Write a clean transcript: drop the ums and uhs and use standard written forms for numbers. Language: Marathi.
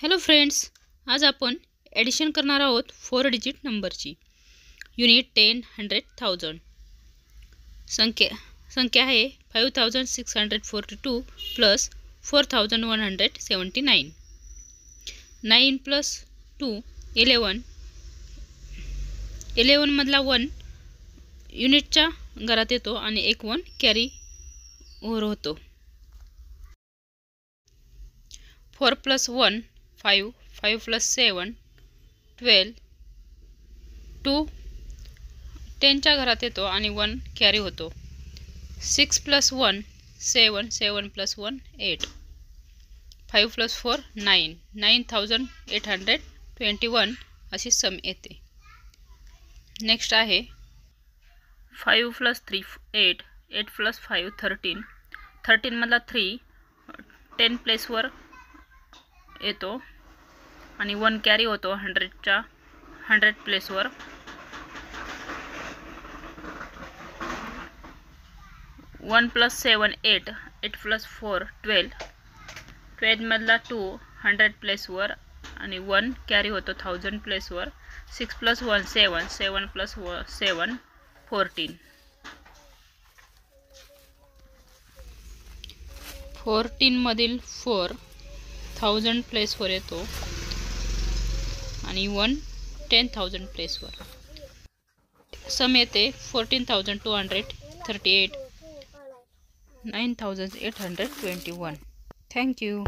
हॅलो फ्रेंड्स, आज आपण ॲडिशन करणार आहोत 4 डिजिट नंबरची. युनिट 10, 100, 1000. संख्या आहे 5642 प्लस 4179. 9 प्लस 2 11. 11 मधला 1 युनिटच्या घरात येतो आणि एक 1 कॅरी ओव्हर होतो. 4 प्लस 1 5. 5 प्लस 7 12. 2 10च्या घरात येतो आणि 1 कॅरी होतो. 6 प्लस 1 7. 7 प्लस 1 8. 5 प्लस 4 9. 9821 अशी सम येते. नेक्स्ट आहे 5 प्लस 3 8. 8 प्लस 5 13. 13 मधला 3 10 प्लेसवर येतो आणि 1 कॅरी होतो 100 प्लेसवर. 1 प्लस 7 8. 8 प्लस 4 12. 12 मधला 2 100 प्लेसवर आणि 1 कॅरी होतो 1000 प्लेसवर. 6 प्लस 1 7. 7 प्लस 7 14. 14 मधील 4 1000 प्लेसवर येतो आणि 1 10,000 प्लेसवर. सम येते 14,238 9821. थँक्यू.